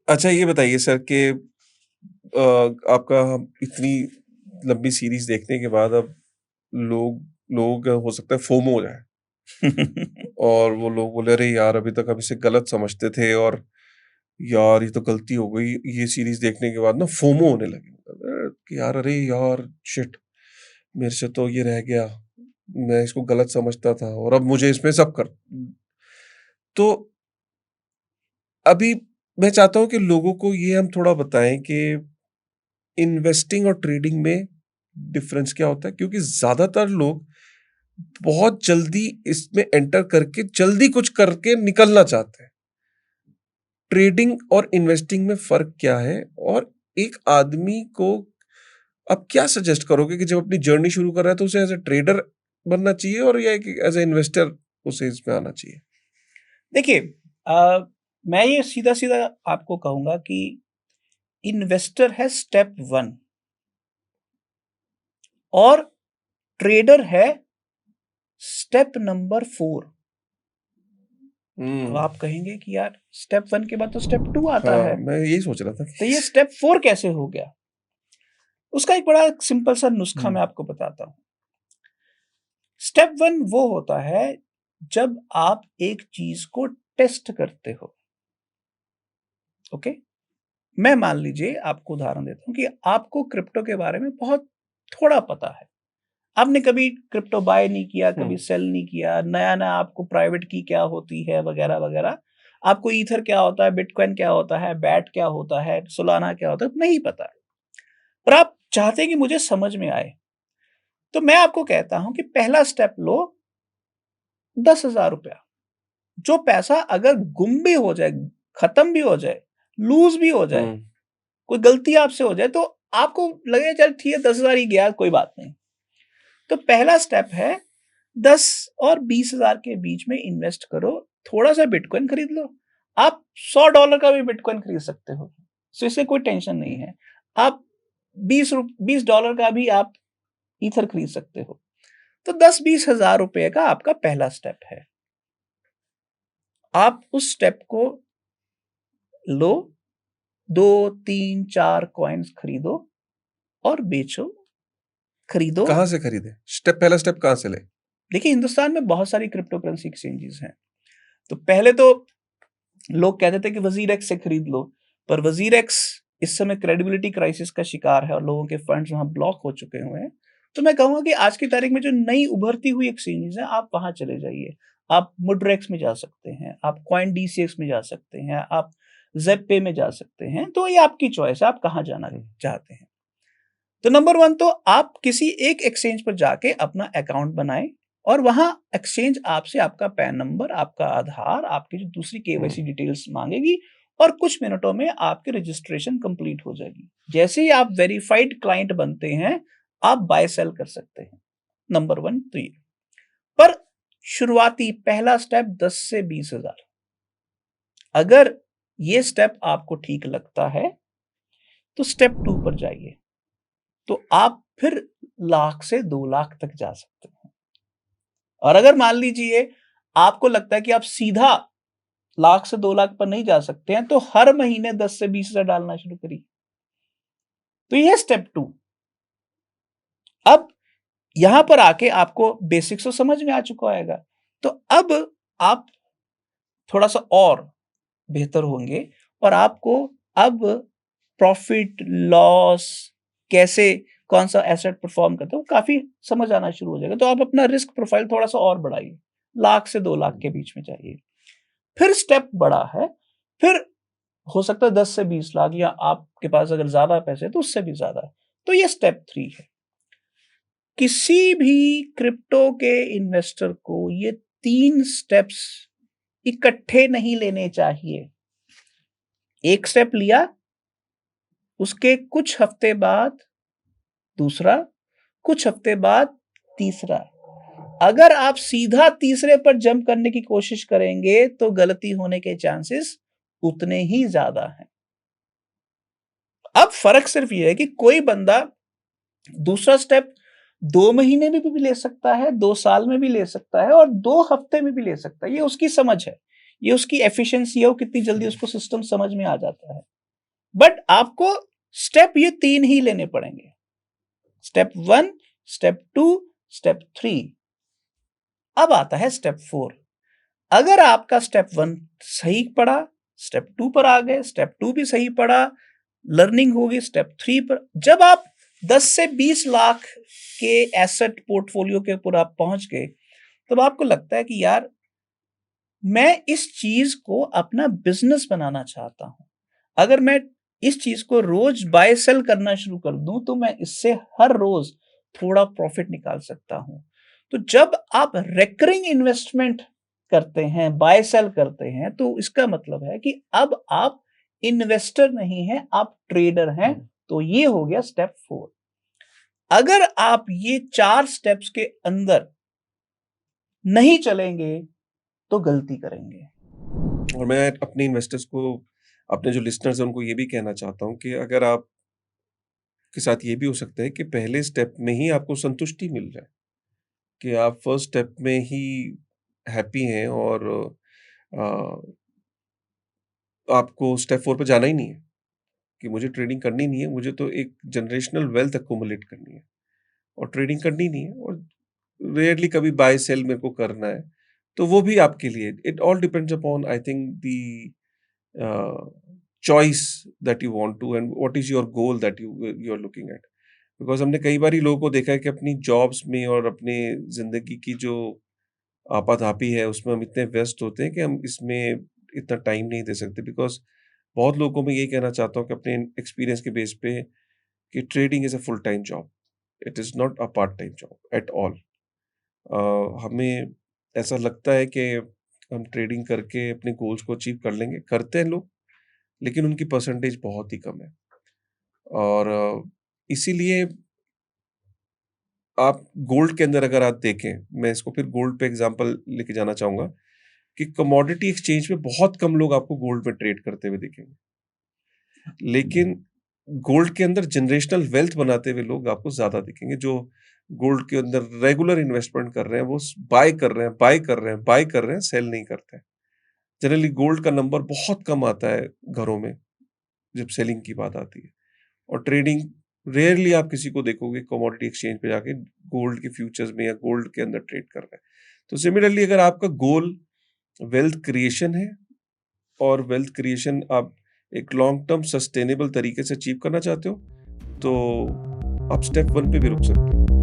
अच्छा ये बताइए सर कि आपका इतनी लंबी सीरीज देखने के बाद अब लोग लोग हो सकता है फोमो हो जाए और वो लोग बोले अरे यार अभी तक हम इसे गलत समझते थे और यार ये तो गलती हो गई ये सीरीज देखने के बाद ना फोमो होने लगे कि यार अरे यार शिट मेरे से तो ये रह गया मैं इसको गलत समझता था और अब मुझे इसमें सब कर तो अभी मैं चाहता हूं कि लोगों को ये हम थोड़ा बताएं कि इन्वेस्टिंग और ट्रेडिंग में डिफरेंस क्या होता है क्योंकि ज्यादातर लोग बहुत जल्दी इसमें एंटर करके जल्दी कुछ करके निकलना चाहते हैं ट्रेडिंग और इन्वेस्टिंग में फर्क क्या है और एक आदमी को आप क्या सजेस्ट करोगे कि जब अपनी जर्नी शुरू कर रहा है तो उसे एज ए ट्रेडर बनना चाहिए और या एज ए इन्वेस्टर उसे इसमें आना चाहिए। देखिए, मैं ये सीधा-सीधा आपको कहूँगा कि इन्वेस्टर है स्टेप 1 और ट्रेडर है स्टेप नंबर 4। अब आप कहेंगे कि यार स्टेप 1 के बाद तो स्टेप 2 आता हाँ है, मैं यही सोच रहा था तो ये स्टेप 4 कैसे हो गया? उसका एक बड़ा सिंपल सा नुस्खा मैं आपको बताता हूँ। स्टेप 1 वो होता है जब आप एक चीज को टेस्ट करते हो। ओके, मैं मान लीजिए आपको उदाहरण देता हूँ कि आपको क्रिप्टो के बारे में बहुत थोड़ा पता है। आपने कभी क्रिप्टो बाय नहीं किया, कभी सेल नहीं किया, नया-नया आपको प्राइवेट की क्या होती है वगैरह-वगैरह। आपको ईथर क्या होता है, बिटकॉइन क्या होता है, बैट क्या होता है, सोलाना क्या होता है, नहीं पता है। पर आप चाहते हैं कि मुझे समझ में आए। तो मैं आपको कहता हूँ कि पहला स्टेप लो, ₹10,000। जो पैसा अगर गुम भी हो जाए, खत्म भी हो जाए, लूज़ भी हो जाए, कोई गलती आपसे हो जाए तो आपको लगेगा चल ठीक है 10,000 ही गया, कोई बात नहीं। तो पहला स्टेप है 10 और 20,000 के बीच में इन्वेस्ट करो। थोड़ा-सा बिटकॉइन खरीद लो। आप $100 का भी बिटकॉइन खरीद सकते हो। सो इससे कोई टेंशन नहीं है। आप $20 का भी आप ईथर खरीद सकते हो। तो 10-20 हज़ार रुपए का आपका पहला स्टेप है। आप उस स्टेप को लो, 2, 3, 4 कॉइन्स खरीदो और बेचो। खरीदो। कहाँ से खरीदे पहला स्टेप कहाँ से ले देखिए, हिंदुस्तान में बहुत सारी क्रिप्टो करेंसी एक्सचेंजेस हैं। तो पहले तो लोग कहते थे कि वजीर एक्स से खरीद लो, पर वजीर एक्स इस समय क्रेडिबिलिटी क्राइसिस का शिकार है और लोगों के फंड्स वहां ब्लॉक हो चुके हुए हैं। तो मैं कहूंगा कि आज की तारीख में जो नई उभरती हुई एक्सचेंजेस हैं, आप वहां चले जाइए। आप मुड्रेक्स में जा सकते हैं, आप कॉइन डीसीएक्स में जा सकते हैं, आप जेप में जा सकते हैं। तो ये आपकी चॉइस है, आप कहाँ जाना चाहते हैं। तो नंबर 1 तो आप किसी एक एक्सचेंज पर जाके अपना अकाउंट बनाएं और वहां एक्सचेंज आपसे आपका पैन नंबर, आपका आधार, आपकी जो दूसरी केवाईसी डिटेल्स मांगेगी और कुछ मिनटों में आपकी रजिस्ट्रेशन कंप्लीट हो जाएगी। जैसे ही आप वेरीफाइड क्लाइंट बनते हैं, आप बाय सेल कर सकते हैं। नंबर 1 तो ये। पर शुरुआती पहला स्टेप 10 से 20,000। अगर ये स्टेप आपको ठीक लगता है तो स्टेप 2 पर जाइए। तो आप फिर लाख से 2 लाख तक जा सकते हैं। और अगर मान लीजिए आपको लगता है कि आप सीधा लाख से 2 लाख पर नहीं जा सकते हैं, तो हर महीने 10 से 20,000 डालना शुरू करिए। तो ये है स्टेप 2। अब यहां पर आके आपको बेसिक्स तो समझ में आ चुका होगा। तो अब आप थोड़ा-सा और बेहतर होंगे और आपको अब प्रॉफिट, लॉस, कैसे कौन-सा एसेट परफॉर्म करता है, वो काफ़ी समझ आना शुरू हो जाएगा। तो आप अपना रिस्क प्रोफाइल थोड़ा-सा और बढ़ाइए। लाख से 2 लाख के बीच में जाइए। फिर स्टेप बड़ा है, फिर हो सकता है 10 से 20 लाख या आपके पास अगर ज़्यादा पैसे हैं तो उससे भी ज़्यादा। तो ये स्टेप 3 है। किसी भी क्रिप्टो के इन्वेस्टर को ये 3 स्टेप्स इकट्ठे नहीं लेने चाहिए। एक स्टेप लिया, उसके कुछ हफ्ते बाद दूसरा, कुछ हफ्ते बाद तीसरा। अगर आप सीधा तीसरे पर जंप करने की कोशिश करेंगे तो गलती होने के चांसेस उतने ही ज्यादा हैं। अब फर्क सिर्फ ये है कि कोई बंदा दूसरा स्टेप 2 महीने में भी ले सकता है, 2 साल में भी ले सकता है और 2 हफ्ते में भी ले सकता है। ये उसकी समझ है, ये उसकी एफिशिएंसी है, वो कितनी जल्दी उसको सिस्टम समझ में आ जाता है। बट आपको स्टेप ये 3 ही लेने पड़ेंगे, स्टेप 1, स्टेप 2, स्टेप 3। अब आता है स्टेप 4। अगर आपका स्टेप 1 सही पड़ा, स्टेप 2 पर आ गए, स्टेप 2 भी सही पड़ा, लर्निंग होगी स्टेप 3 पर। जब आप 10 से 20 लाख के एसेट पोर्टफोलियो के ऊपर आप पहुंच गए, तब आपको लगता है कि यार मैं इस चीज को अपना बिजनेस बनाना चाहता हूं। अगर मैं इस चीज को रोज बाय सेल करना शुरू कर दूं तो मैं इससे हर रोज थोड़ा प्रॉफिट निकाल सकता हूं। तो जब आप रेकरिंग इन्वेस्टमेंट करते हैं, बाय सेल करते हैं, तो इसका मतलब है कि अब आप इन्वेस्टर नहीं हैं, आप ट्रेडर हैं। तो ये हो गया स्टेप 4। अगर आप ये 4 स्टेप्स के अंदर नहीं चलेंगे तो गलती करेंगे। और मैं अपने इन्वेस्टर्स को, अपने जो लिसनर्स हैं उनको ये भी कहना चाहता हूँ कि अगर आप के साथ ये भी हो सकता है कि पहले स्टेप में ही आपको संतुष्टि मिल जाए, कि आप फर्स्ट स्टेप में ही हैप्पी हैं और अ, आपको स्टेप 4 पे जाना ही नहीं है, कि मुझे ट्रेडिंग करनी नहीं है, मुझे तो एक जनरेशनल वेल्थ एक्युमुलेट करनी है और ट्रेडिंग करनी नहीं है और रेयरली कभी बाय सेल मेरे को करना है, तो वो भी आपके लिए it all depends upon I think the choice that you want to and what is your goal that you are looking at. Because हमने कई बारी लोगों को देखा है कि अपनी जॉब्स में और अपने ज़िंदगी की जो आपाधापी है, उसमें हम इतने व्यस्त होते हैं कि हम इसमें इतना टाइम नहीं दे सकते। बिकॉज़ बहुत लोगों को मैं यही कहना चाहता हूँ कि अपने एक्सपीरियंस के बेस पे कि trading is a full time job. It is not a part time job at all. हमें ऐसा लगता है कि हम ट्रेडिंग करके अपने गोल्स को अचीव कर लेंगे, करते हैं लोग, लेकिन उनकी परसेंटेज बहुत ही कम है। और इसीलिए आप गोल्ड के अंदर अगर आप देखें, मैं इसको फिर गोल्ड पे एग्ज़ाम्पल लेके जाना चाहूँगा कि कमोडिटी एक्सचेंज में बहुत कम लोग आपको गोल्ड में ट्रेड करते हुए दिखेंगे। लेकिन गोल्ड के अंदर जनरेशनल वेल्थ बनाते हुए लोग आपको ज़्यादा दिखेंगे, जो गोल्ड के अंदर रेगुलर इन्वेस्टमेंट कर रहे हैं, वो बाय कर रहे हैं, बाय कर रहे हैं, बाय कर रहे हैं, सेल नहीं करते हैं। जनरली गोल्ड का नंबर बहुत कम आता है घरों में, जब सेलिंग की बात आती है। और ट्रेडिंग रेयरली आप किसी को देखोगे कमोडिटी एक्सचेंज पे जाके गोल्ड के फ्यूचर्स में या गोल्ड के अंदर ट्रेड कर रहा है। तो सिमिलरली अगर आपका गोल वेल्थ क्रिएशन है और वेल्थ क्रिएशन आप एक लॉन्ग टर्म सस्टेनेबल तरीके से अचीव करना चाहते हो, तो आप स्टेप 1 पे भी रुक सकते हो।